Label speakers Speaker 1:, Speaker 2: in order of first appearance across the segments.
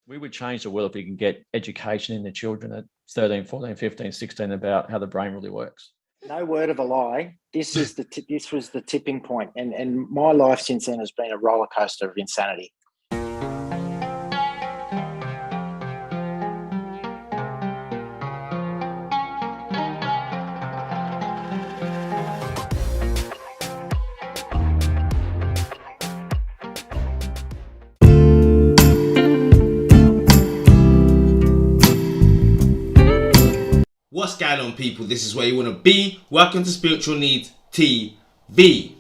Speaker 1: We would change the world if we can get education in the children at 13, 14, 15, 16 about how the brain really works.
Speaker 2: No word of a lie. This was the tipping point, and my life since then has been a roller coaster of insanity.
Speaker 3: What's going on, people? This is where you want to be. Welcome to Spiritual Needs TV.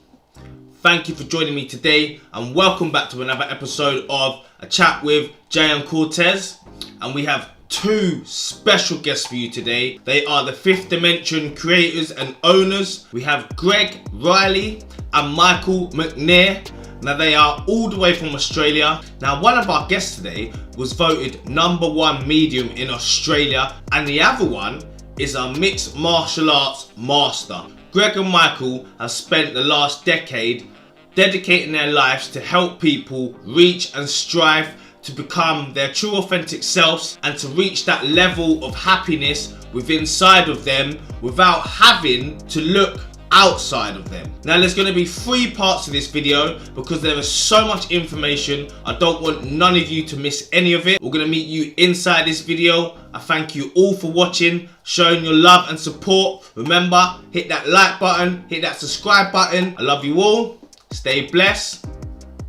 Speaker 3: Thank you for joining me today, and welcome back to another episode of A Chat with I Cortez. And we have two special guests for you today. They are the Fifth Dimension creators and owners. We have Greg Riley and Michael McNair. Now, they are all the way from Australia. Now, one of our guests today was voted #1 medium in Australia, and the other one is a mixed martial arts master. Greg and Michael have spent the last decade dedicating their lives to help people reach and strive to become their true authentic selves and to reach that level of happiness within inside of them without having to look outside of them. Now, there's going to be 3 parts to this video because there is so much information. I don't want none of you to miss any of it. We're going to meet you inside this video. I thank you all for watching, showing your love and support. Remember, hit that like button, hit that subscribe button. I love you all. Stay blessed.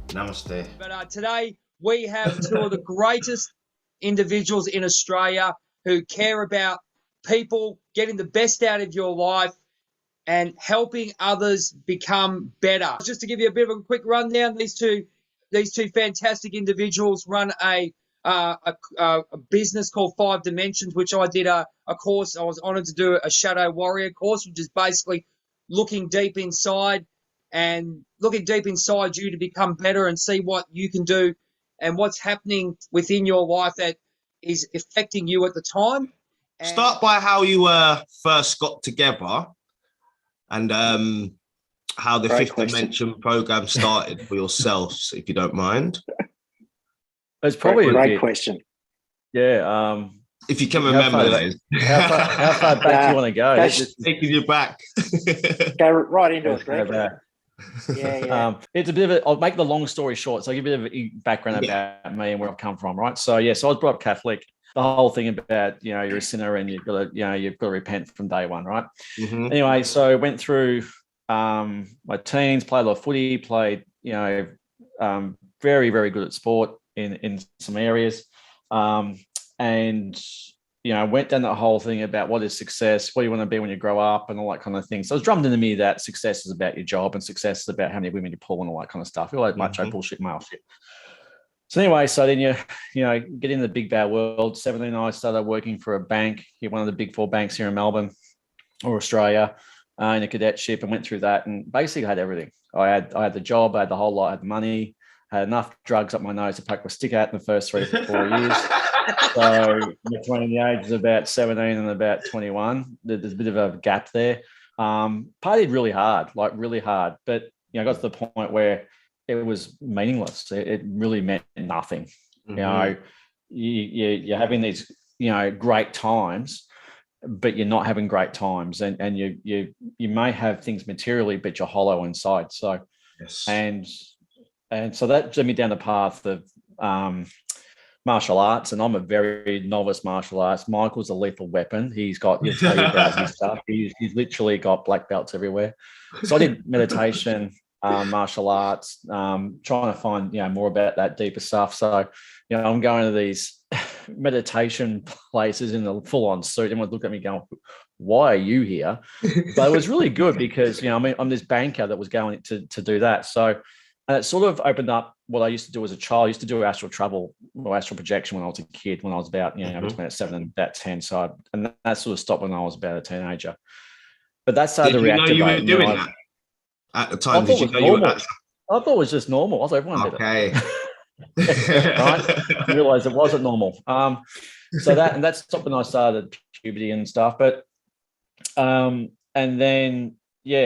Speaker 3: Namaste.
Speaker 4: But today we have 2 of the greatest individuals in Australia who care about people getting the best out of your life and helping others become better. Just to give you a bit of a quick rundown, these two fantastic individuals run a business called 5 Dimensions, which I did a course. I was honored to do a Shadow Warrior course, which is basically looking deep inside you to become better and see what you can do and what's happening within your life that is affecting you at the time.
Speaker 3: Start by how you first got together and how the Fifth Dimension program started for yourselves, if you don't mind.
Speaker 1: It's probably a
Speaker 2: great question.
Speaker 1: Yeah.
Speaker 3: If you can remember, that is.
Speaker 1: How far back do you want to go?
Speaker 3: That's taking you back.
Speaker 2: Go right into it, Greg. Yeah.
Speaker 1: It's a bit of I'll make the long story short. So I'll give you a bit of a background about me and where I've come from, right? So, I was brought up Catholic. The whole thing about, you're a sinner and you've got to repent from day one, right?
Speaker 3: Mm-hmm.
Speaker 1: Anyway, so I went through my teens, played a lot of footy, played, very, very good at sport in some areas. And, went down that whole thing about what is success, what do you want to be when you grow up and all that kind of thing. So it was drummed into me that success is about your job and success is about how many women you pull and all that kind of stuff. All that macho bullshit, male shit. So anyway, so then you get in the big bad world. 17, I started working for a bank, one of the big 4 banks here in Melbourne or Australia, in a cadetship, and went through that and basically had everything. I had the job, I had the whole lot, I had the money, had enough drugs up my nose to pack my stick out in the first 3 to 4 years. So between the ages of about 17 and about 21, there's a bit of a gap there. Partied really hard, but I got to the point where it was meaningless. It really meant nothing. Mm-hmm. You're having these, great times, but you're not having great times, and you may have things materially, but you're hollow inside. So,
Speaker 3: yes.
Speaker 1: And so that led me down the path of martial arts, and I'm a very novice martial arts. Michael's a lethal weapon. He'll tell you about his stuff. He's literally got black belts everywhere. So I did meditation, martial arts, trying to find more about that deeper stuff. So I'm going to these meditation places in a full-on suit. Everyone looked at me going, "Why are you here?" But it was really good because I'm this banker that was going to do that. So, and it sort of opened up what I used to do as a child. I used to do astral travel or astral projection when I was a kid, when I was about between 7 and about 10. So and that sort of stopped when I was about a teenager. But that started to reactivate.
Speaker 3: Did you know you were doing that at the time? Did you know you were? I
Speaker 1: thought it was just normal. I was like, everyone did it. Right? I realized it wasn't normal. So that stopped when I started puberty and stuff. But and then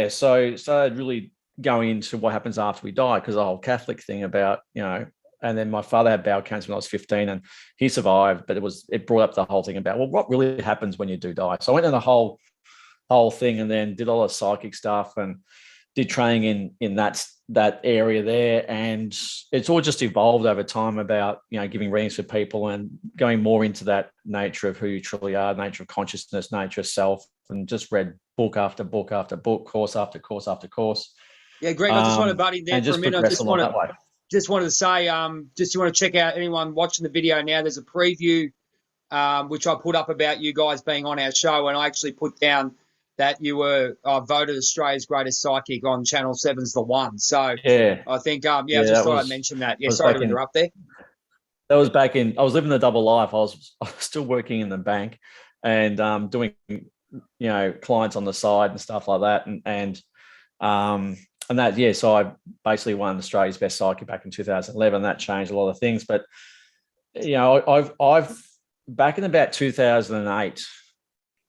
Speaker 1: so started really going into what happens after we die, because the whole Catholic thing about And then my father had bowel cancer when I was 15, and he survived, but it brought up the whole thing about, well, what really happens when you do die? So I went in the whole thing, and then did all the psychic stuff and did training in that area there. And it's all just evolved over time about, giving readings for people and going more into that nature of who you truly are, nature of consciousness, nature of self, and just read book after book after book, course after course after course.
Speaker 4: Yeah, Greg, I just want to butt in there for a minute. I just wanted to say, just you want to check out anyone watching the video now, there's a preview which I put up about you guys being on our show, and I actually put down that you were voted Australia's greatest psychic on Channel 7's The One. So
Speaker 1: yeah,
Speaker 4: I think, I just thought I'd mention that. Yeah, sorry to interrupt there.
Speaker 1: That was back in, I was living the double life. I was still working in the bank and doing, clients on the side and stuff like that. And that, yeah, so I basically won Australia's best psychic back in 2011. That changed a lot of things. But, I've back in about 2008,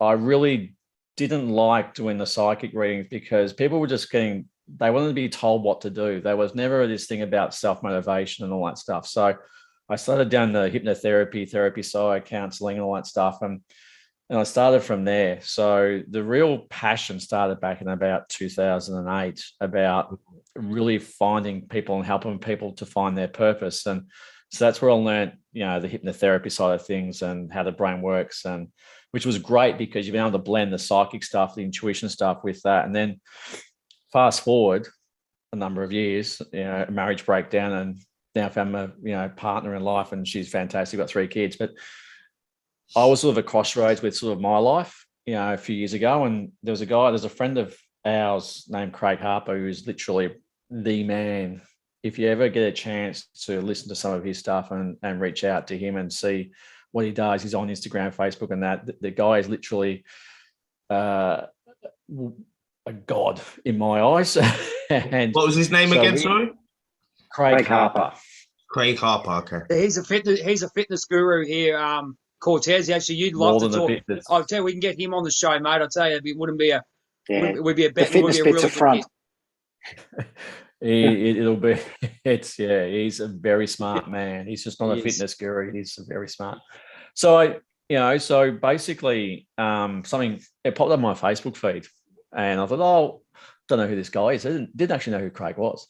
Speaker 1: I really didn't like doing the psychic readings because people were just they wanted to be told what to do. There was never this thing about self-motivation and all that stuff. So I started down the hypnotherapy, therapy side, counseling, and all that stuff. And I started from there. So the real passion started back in about 2008 about really finding people and helping people to find their purpose. And so that's where I learned, the hypnotherapy side of things and how the brain works, and which was great because you've been able to blend the psychic stuff, the intuition stuff with that. And then fast forward a number of years, marriage breakdown, and now found my, partner in life, and she's fantastic, got 3 kids. But I was sort of a crossroads with sort of my life, a few years ago. And there's a friend of ours named Craig Harper, who's literally the man. If you ever get a chance to listen to some of his stuff and reach out to him and see what he does, he's on Instagram, Facebook, and that. The guy is literally a god in my eyes. And
Speaker 3: what was his name again? Sorry,
Speaker 1: Craig Harper.
Speaker 3: Craig Harper. Okay.
Speaker 4: He's a fitness guru here. Cortez, actually, you'd love to talk. I'll tell you, we can get him on the show, mate. I'll tell you, it wouldn't be a would be a bet.
Speaker 2: The fitness bits are front.
Speaker 1: It'll be. He's a very smart man. He's just not a fitness guru. He's very smart. So so basically, something it popped up on my Facebook feed, and I thought, don't know who this guy is. I didn't actually know who Craig was.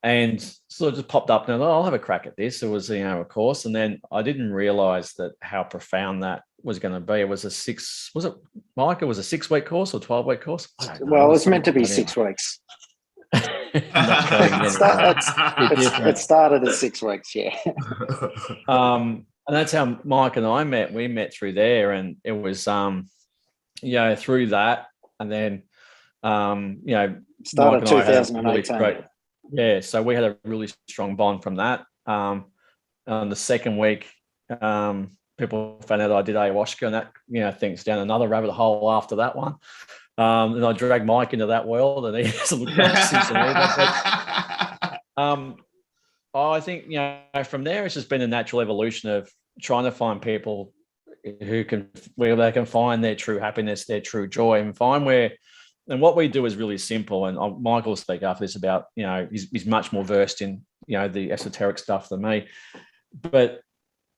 Speaker 1: And so it just popped up, and I thought, I'll have a crack at this. It was, a course. And then I didn't realize that how profound that was going to be. It was a 6-week course or 12-week course?
Speaker 2: Well, it was meant to be 6 weeks. It started at 6 weeks, yeah.
Speaker 1: And that's how Mike and I met. We met through there, and it was, through that. And then,
Speaker 2: started 2018.
Speaker 1: Yeah, so we had a really strong bond from that. On the second week, people found out I did ayahuasca, and that, things down another rabbit hole after that one. And I dragged Mike into that world, and he has a look I think, from there, it's just been a natural evolution of trying to find people where they can find their true happiness, their true joy, and find where. And what we do is really simple. And Michael will speak after this about, he's much more versed in, the esoteric stuff than me. But,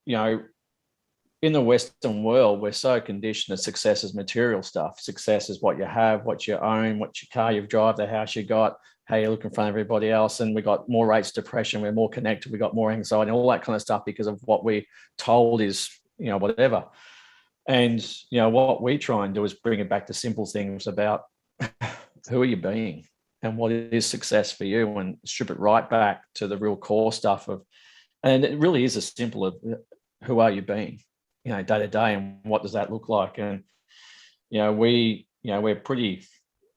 Speaker 1: in the Western world, we're so conditioned that success is material stuff. Success is what you have, what you own, what your car you drive, the house you got, how you look in front of everybody else. And we got more rates of depression. We're more connected. We got more anxiety, all that kind of stuff because of what we're told is, whatever. And, what we try and do is bring it back to simple things about, who are you being and what is success for you, and strip it right back to the real core stuff and it really is as simple as who are you being, day to day, and what does that look like? And, we're pretty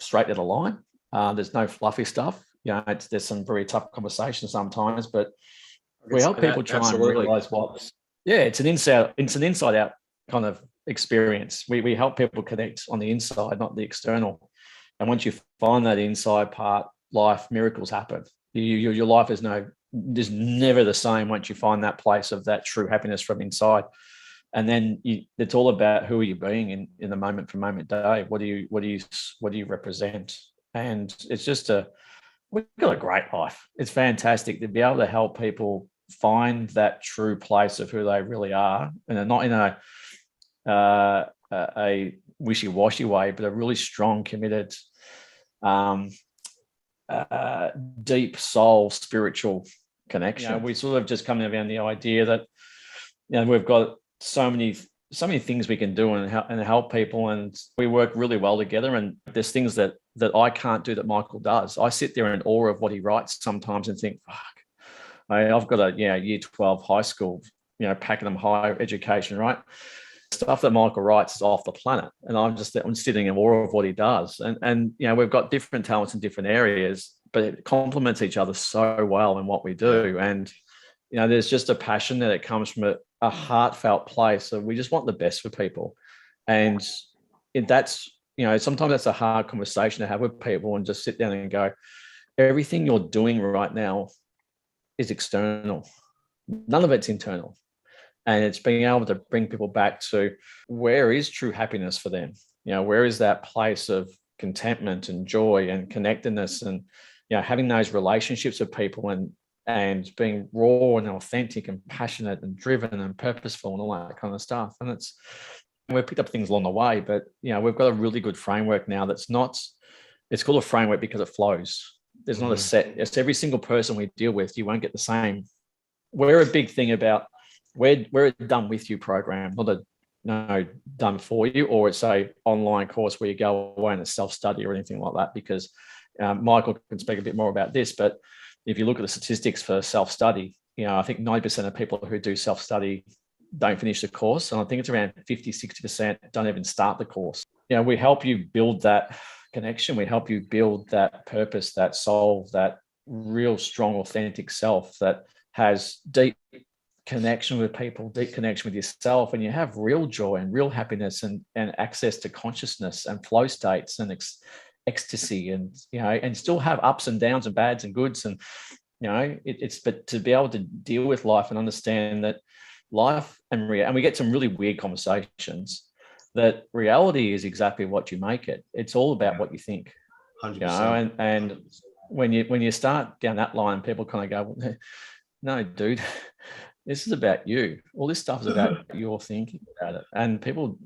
Speaker 1: straight to the line. There's no fluffy stuff. There's some very tough conversations sometimes, but we help people try and realize it's an inside out kind of experience. We help people connect on the inside, not the external. And once you find that inside part, miracles happen. Your life is never the same once you find that place of that true happiness from inside. And then it's all about who are you being in the moment for moment day. What do you represent? And it's just we've got a great life. It's fantastic to be able to help people find that true place of who they really are, and they're not in a wishy-washy way, but a really strong, committed, deep soul, spiritual connection. We sort of just come around the idea that we've got so many things we can do and help people, and we work really well together. And there's things that I can't do that Michael does. I sit there in awe of what he writes sometimes and think, fuck, I've got a year 12 high school, packing them higher education, right? Stuff that Michael writes is off the planet, and I'm sitting in awe of what he does. And we've got different talents in different areas, but it complements each other so well in what we do. And there's just a passion that comes from a heartfelt place. So we just want the best for people, and that's sometimes that's a hard conversation to have with people, and just sit down and go, everything you're doing right now is external. None of it's internal. And it's being able to bring people back to where is true happiness for them? Where is that place of contentment and joy and connectedness, and having those relationships with people, and being raw and authentic and passionate and driven and purposeful and all that kind of stuff. And we've picked up things along the way, but we've got a really good framework now it's called a framework because it flows. There's not a set. It's every single person we deal with, you won't get the same. We're a big thing about we're a done with you program, not a done for you, or it's a online course where you go away and it's self-study or anything like that, because Michael can speak a bit more about this. But if you look at the statistics for self-study, I think 90% of people who do self-study don't finish the course. And I think it's around 50-60% don't even start the course. We help you build that connection. We help you build that purpose, that soul, that real strong, authentic self that has deep connection with people, deep connection with yourself, and you have real joy and real happiness and access to consciousness and flow states and ecstasy, and and still have ups and downs and bads and goods, and but to be able to deal with life and understand that life and we get some really weird conversations that reality is exactly what you make it. It's all about what you think.
Speaker 3: 100%.
Speaker 1: And when you start down that line, people kind of go, no, dude, this is about you. All this stuff is about your thinking about it. And people,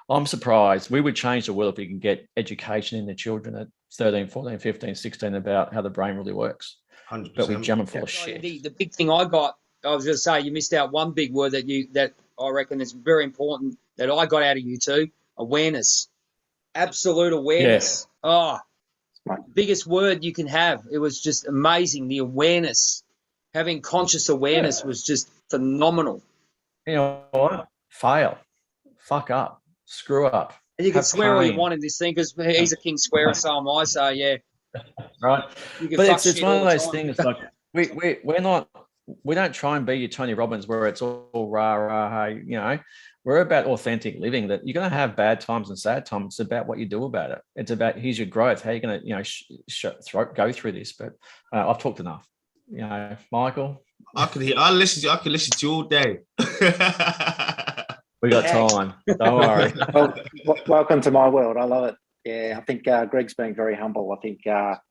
Speaker 1: I'm surprised. We would change the world if we can get education in the children at 13, 14, 15, 16 about how the brain really works.
Speaker 3: 100%.
Speaker 1: But we jam them full of shit.
Speaker 4: The big thing I was going to say, you missed out one big word that I reckon is very important that I got out of you too: awareness. Absolute awareness. Yeah. Biggest word you can have. It was just amazing. The awareness. Having conscious awareness was just phenomenal.
Speaker 1: What? Fail. Fuck up. Screw up.
Speaker 4: And you can swear all you want in this thing, because he's a king swearer, so am I. So, yeah.
Speaker 1: Right. But it's one of those things, like, we don't try and be your Tony Robbins where it's all rah, rah, hey, we're about authentic living, that you're going to have bad times and sad times. It's about what you do about it. It's about, here's your growth. How you're going to, go through this. But I've talked enough. Michael,
Speaker 3: I could listen to you all day.
Speaker 1: We got time. Don't worry.
Speaker 2: Well, welcome to my world. I love it. Yeah, I think Greg's been very humble. I think a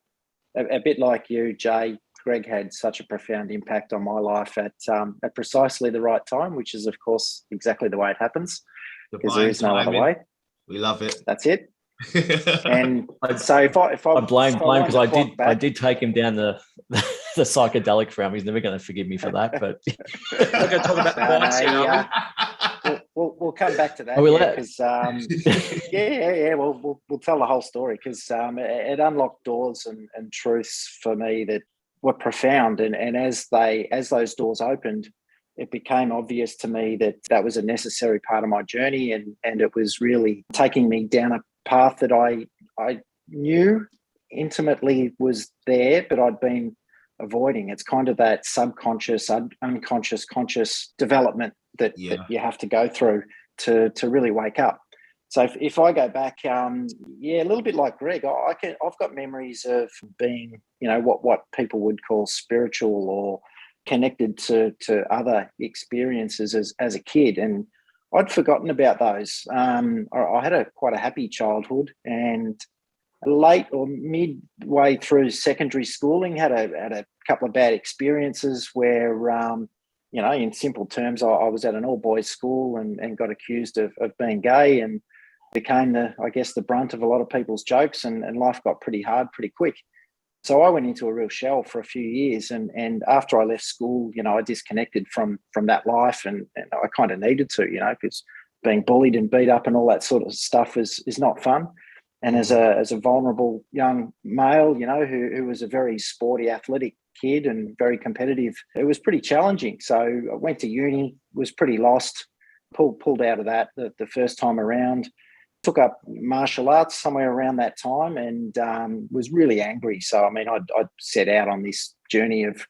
Speaker 2: bit like you, Jay, Greg had such a profound impact on my life at precisely the right time, which is, of course, exactly the way it happens, because there is no other way.
Speaker 3: We love it.
Speaker 2: That's it. And so if I
Speaker 1: blame because I did take him down the psychedelic realm. He's never going to forgive me for that. But
Speaker 4: we're going to talk about
Speaker 2: we'll come back to that. We'll tell the whole story, because it unlocked doors and truths for me that were profound. And as those doors opened, it became obvious to me that was a necessary part of my journey, and it was really taking me down a path that I knew intimately was there, but I'd been avoiding. It's kind of that subconscious, unconscious, conscious development that you have to go through to really wake up. So if I go back, a little bit like Greg, I've got memories of being, what people would call spiritual or connected to other experiences as a kid, and I'd forgotten about those. I had quite a happy childhood, and late or midway through secondary schooling, had a couple of bad experiences where, in simple terms, I was at an all-boys school and got accused of being gay and became the brunt of a lot of people's jokes, and life got pretty hard pretty quick. So I went into a real shell for a few years, and after I left school, I disconnected from that life, and I kind of needed to, because being bullied and beat up and all that sort of stuff is not fun. And as a vulnerable young male, who was a very sporty, athletic kid and very competitive, it was pretty challenging. So I went to uni, was pretty lost, pulled out of that the first time around. Took up martial arts somewhere around that time and was really angry. So, I set out on this journey of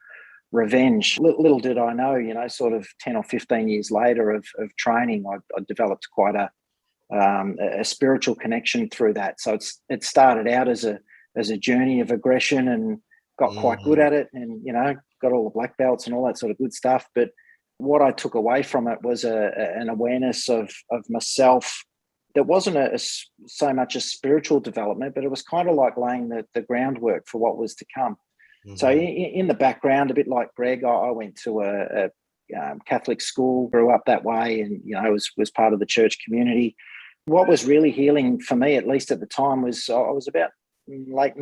Speaker 2: revenge. Little did I know, sort of 10 or 15 years later of training, I developed quite a spiritual connection through that. So it started out as a journey of aggression and got quite good at it and, got all the black belts and all that sort of good stuff. But what I took away from it was an awareness of myself that wasn't so much a spiritual development, but it was kind of like laying the groundwork for what was to come. Mm-hmm. So in the background, a bit like Greg, I went to a Catholic school, grew up that way, and was part of the church community. What was really healing for me, at least at the time, was I was about late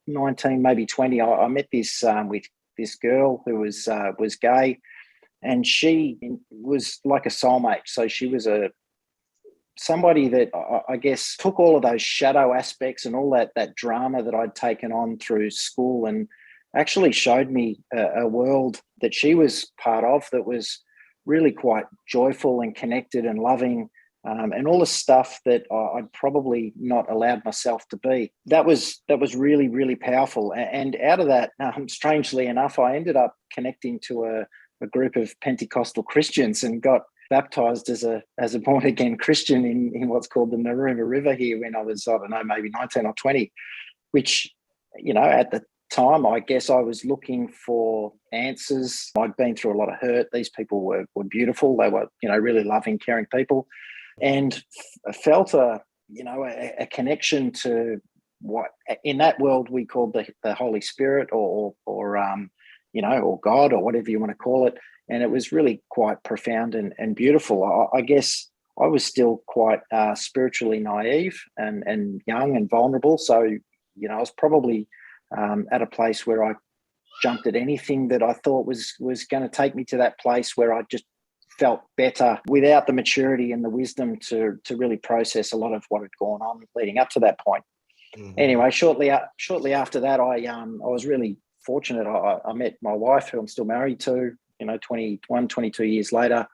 Speaker 2: 19, maybe 20. I met with this girl who was gay, and she was like a soulmate. So she was somebody that I guess took all of those shadow aspects and all that drama that I'd taken on through school and actually showed me a world that she was part of that was really quite joyful and connected and loving, and all the stuff that I'd probably not allowed myself to be. That was really, really powerful. And out of that, strangely enough, I ended up connecting to a group of Pentecostal Christians and got baptized as a born again Christian in what's called the Narooma River here when I was, I don't know, maybe 19 or 20, which, at the time, I guess I was looking for answers. I'd been through a lot of hurt. These people were beautiful. They were, really loving, caring people, and felt a connection to what in that world we called the Holy Spirit or God or whatever you want to call it. And it was really quite profound and beautiful. I guess I was still quite spiritually naive and young and vulnerable. So, I was probably at a place where I jumped at anything that I thought was going to take me to that place where I just felt better without the maturity and the wisdom to really process a lot of what had gone on leading up to that point. Mm-hmm. Anyway, shortly after that, I was really fortunate. I met my wife, who I'm still married to, 21, 22 years later.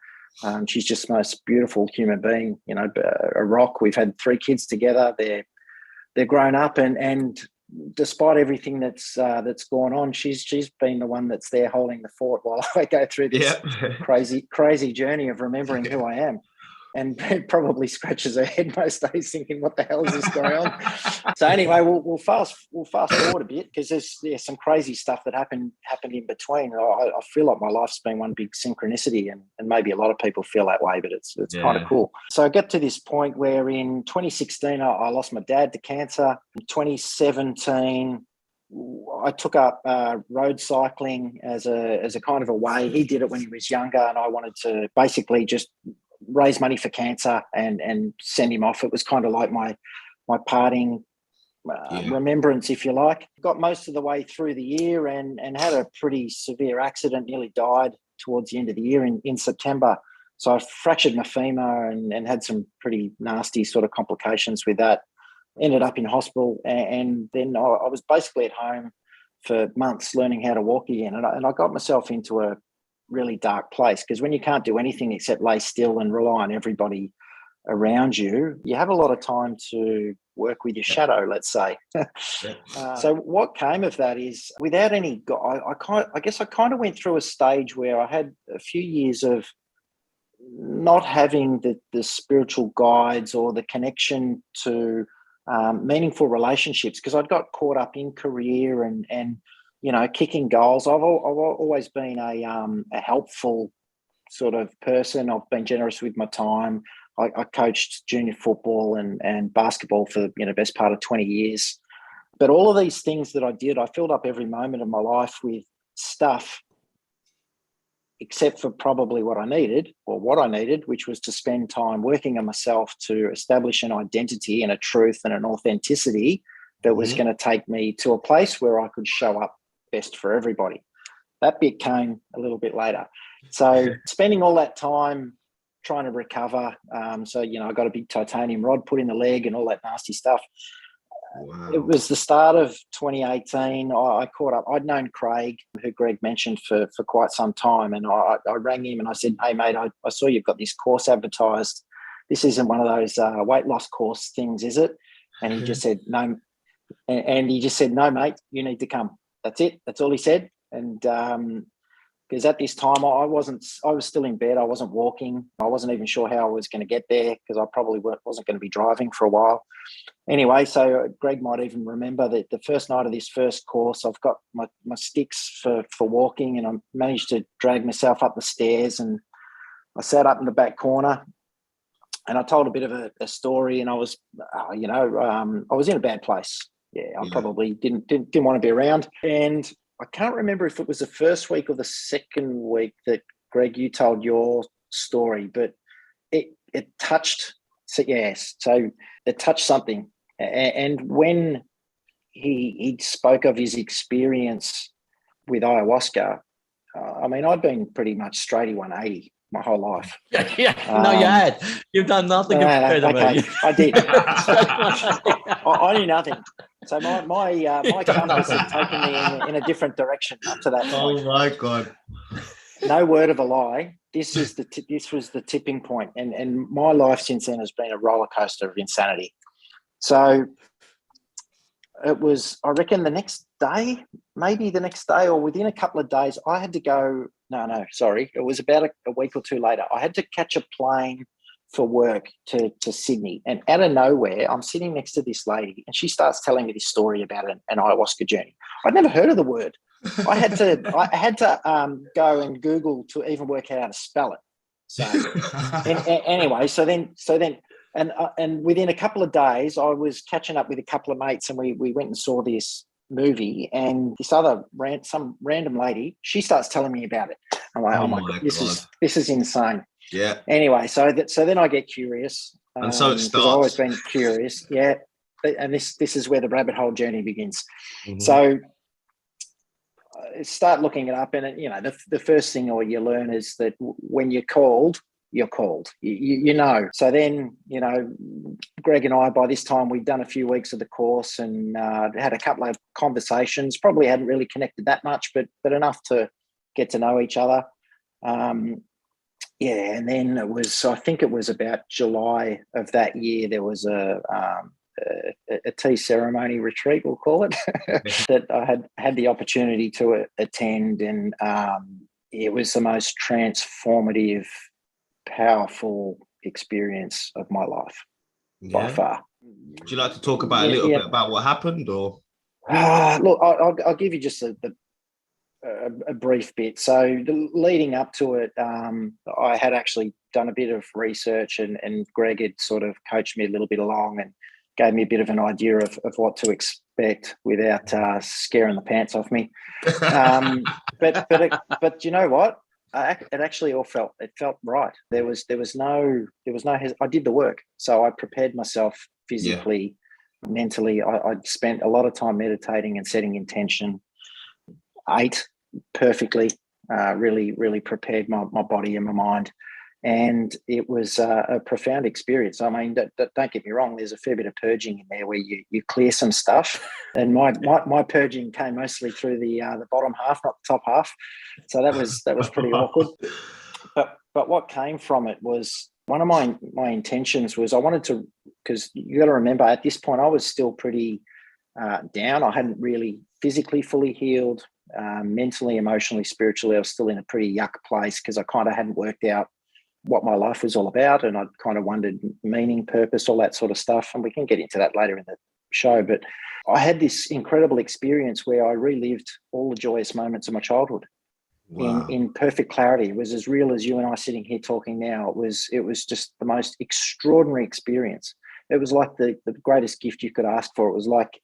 Speaker 2: She's just the most beautiful human being, a rock. We've had 3 kids together. They're grown up and despite everything that's gone on, she's been the one that's there holding the fort while I go through this crazy journey of remembering who I am. And probably scratches her head most days thinking, what the hell is this going on? So anyway, we'll fast forward a bit because there's some crazy stuff that happened in between. I feel like my life's been one big synchronicity, and maybe a lot of people feel that way, but it's kind of cool. So I get to this point where in 2016, I lost my dad to cancer. In 2017, I took up road cycling as a kind of a way. He did it when he was younger, and I wanted to basically just raise money for cancer and send him off. It was kind of like my parting remembrance, if you like. Got most of the way through the year and had a pretty severe accident, nearly died towards the end of the year in September. So I fractured my femur and had some pretty nasty sort of complications with that. Ended up in hospital, and then I was basically at home for months learning how to walk again. And I got myself into a really dark place, because when you can't do anything except lay still and rely on everybody around you, you have a lot of time to work with your shadow, let's say. So what came of that is, without any, I guess I kind of went through a stage where I had a few years of not having the spiritual guides or the connection to meaningful relationships, because I'd got caught up in career and kicking goals. I've always been a helpful sort of person. I've been generous with my time. I coached junior football and basketball for best part of 20 years. But all of these things that I did, I filled up every moment of my life with stuff, except for probably what I needed, which was to spend time working on myself to establish an identity and a truth and an authenticity that was going to take me to a place where I could show up best for everybody. That bit came a little bit later. So spending all that time trying to recover. So, I got a big titanium rod put in the leg and all that nasty stuff.
Speaker 3: Wow.
Speaker 2: It was the start of 2018. I caught up. I'd known Craig, who Greg mentioned, for quite some time. And I rang him and I said, hey, mate, I saw you've got this course advertised. This isn't one of those weight loss course things, is it? And he just said, no. And he just said, no, mate, you need to come. That's it. That's all he said. And because at this time I was still in bed. I wasn't walking. I wasn't even sure how I was going to get there because I probably wasn't going to be driving for a while. Anyway, so Greg might even remember that the first night of this first course, I've got my sticks for walking, and I managed to drag myself up the stairs, and I sat up in the back corner and I told a bit of a story, and I was, I was in a bad place. Yeah, I probably didn't want to be around. And I can't remember if it was the first week or the second week that, Greg, you told your story, but it touched. So it touched something. And when he spoke of his experience with ayahuasca, I'd been pretty much straighty 180 my whole life.
Speaker 1: You had. You've done nothing compared to me.
Speaker 2: I did. I knew nothing. So my compass had taken me in a different direction up to that point.
Speaker 3: Oh my God!
Speaker 2: No word of a lie. This was the tipping point, and my life since then has been a roller coaster of insanity. So it was, I reckon, the next day or within a couple of days, I had to go. It was about a week or two later. I had to catch a plane for work to Sydney, and out of nowhere, I'm sitting next to this lady, and she starts telling me this story about an ayahuasca journey. I'd never heard of the word. I had to go and Google to even work out how to spell it. So anyway, so then, and within a couple of days, I was catching up with a couple of mates, and we went and saw this movie, and this other some random lady, she starts telling me about it. I'm like, oh my God, this is insane.
Speaker 3: Yeah.
Speaker 2: Anyway, so then I get curious,
Speaker 3: and so it starts.
Speaker 2: I've always been curious. Yeah, and this is where the rabbit hole journey begins.
Speaker 3: Mm-hmm.
Speaker 2: So start looking it up, and the first thing you learn is that when you're called, you're called. You know. So then, Greg and I, by this time, we'd done a few weeks of the course and had a couple of conversations. Probably hadn't really connected that much, but enough to get to know each other. And then I think it was about July of that year, there was a tea ceremony retreat, we'll call it, that I had the opportunity to attend, and it was the most transformative, powerful experience of my life by far.
Speaker 3: Would you like to talk about a little bit about what happened, or?
Speaker 2: Look, I'll give you just a brief bit. So leading up to it, I had actually done a bit of research, and Greg had sort of coached me a little bit along and gave me a bit of an idea of what to expect without scaring the pants off me. But you know what? It actually all felt right. There was no I did the work. So I prepared myself physically, mentally. I'd spent a lot of time meditating and setting intention. Ate perfectly, really, really prepared my body and my mind. And it was a profound experience. I mean, don't get me wrong, there's a fair bit of purging in there where you clear some stuff. And my purging came mostly through the bottom half, not the top half. So that was pretty awkward. But what came from it was, one of my intentions was I wanted to, because you got to remember, at this point I was still pretty down. I hadn't really physically fully healed, mentally, emotionally, spiritually. I was still in a pretty yuck place because I kind of hadn't worked out what my life was all about, and I kind of wondered meaning, purpose, all that sort of stuff. And we can get into that later in the show. But I had this incredible experience where I relived all the joyous moments of my childhood. Wow. in perfect clarity. It was as real as you and I sitting here talking now. It was just the most extraordinary experience. It was like the greatest gift you could ask for. It was like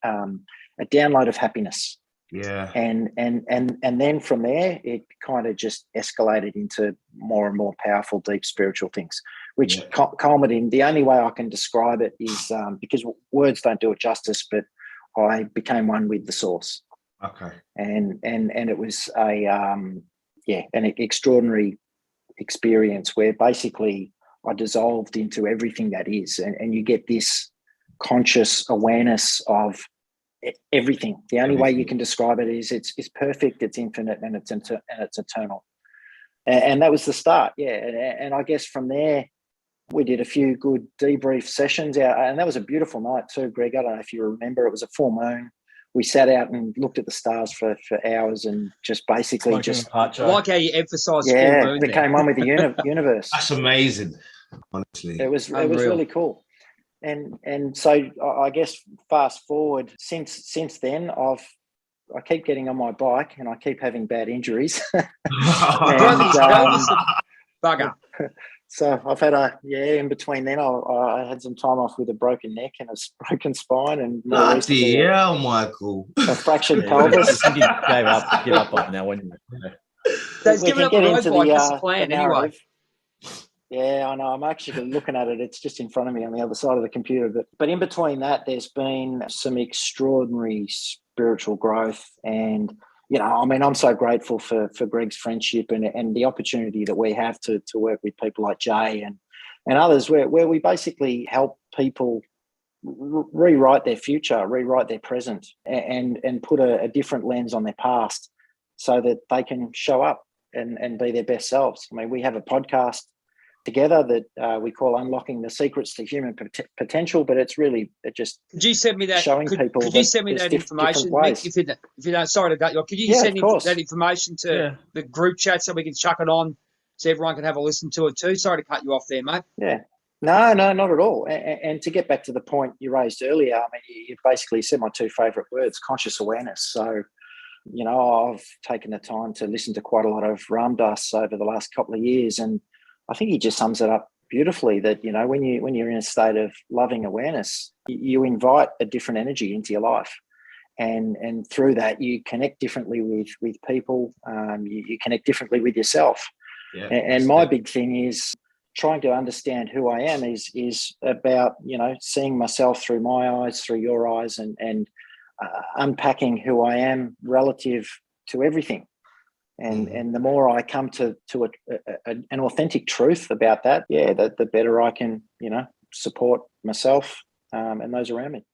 Speaker 2: a download of happiness.
Speaker 3: Yeah.
Speaker 2: And then from there, it kind of just escalated into more and more powerful, deep spiritual things, which culminated in, the only way I can describe it is because words don't do it justice, but I became one with the source.
Speaker 3: Okay.
Speaker 2: And it was an extraordinary experience where basically I dissolved into everything that is, and you get this conscious awareness of everything. The only way you can describe it is it's perfect, it's infinite, and it's eternal. And that was the start. Yeah. And I guess from there, we did a few good debrief sessions out, and that was a beautiful night too, Greg. I don't know if you remember, it was a full moon. We sat out and looked at the stars for hours and just basically
Speaker 4: I like how you emphasise full moon.
Speaker 2: Became one with the universe.
Speaker 3: That's amazing. Honestly,
Speaker 2: it was really cool. And so I guess fast forward since then, I keep getting on my bike and I keep having bad injuries.
Speaker 4: Bugger.
Speaker 2: So I've had in between then I had some time off with a broken neck and a broken spine, and
Speaker 3: bloody hell, Michael,
Speaker 2: a fractured pelvis.
Speaker 1: You give up on now, when
Speaker 4: so he's giving up the road bike. That's the plan anyway.
Speaker 2: Yeah, I know. I'm actually looking at it. It's just in front of me on the other side of the computer. But in between that, there's been some extraordinary spiritual growth. And, I'm so grateful for Greg's friendship and the opportunity that we have to work with people like Jay and others where we basically help people rewrite their future, rewrite their present, and put a different lens on their past so that they can show up and be their best selves. I mean, we have a podcast together that we call Unlocking the Secrets to Human Potential, but it's really
Speaker 4: could you send me that?
Speaker 2: Showing people.
Speaker 4: Could you send me that information, Mick? If you don't, sorry to cut you off. Could you send that information to the group chat so we can chuck it on so everyone can have a listen to it too? Sorry to cut you off there, mate.
Speaker 2: Yeah. No, not at all. And to get back to the point you raised earlier, I mean, you basically said my two favourite words: conscious awareness. So, I've taken the time to listen to quite a lot of Ram Dass over the last couple of years, and I think he just sums it up beautifully that, when you're in a state of loving awareness, you invite a different energy into your life. And through that, you connect differently with people. You connect differently with yourself. Yeah, and my big thing is trying to understand who I am is about, seeing myself through my eyes, through your eyes, and unpacking who I am relative to everything. And the more I come to an authentic truth about that, the better I can, support myself and those around me.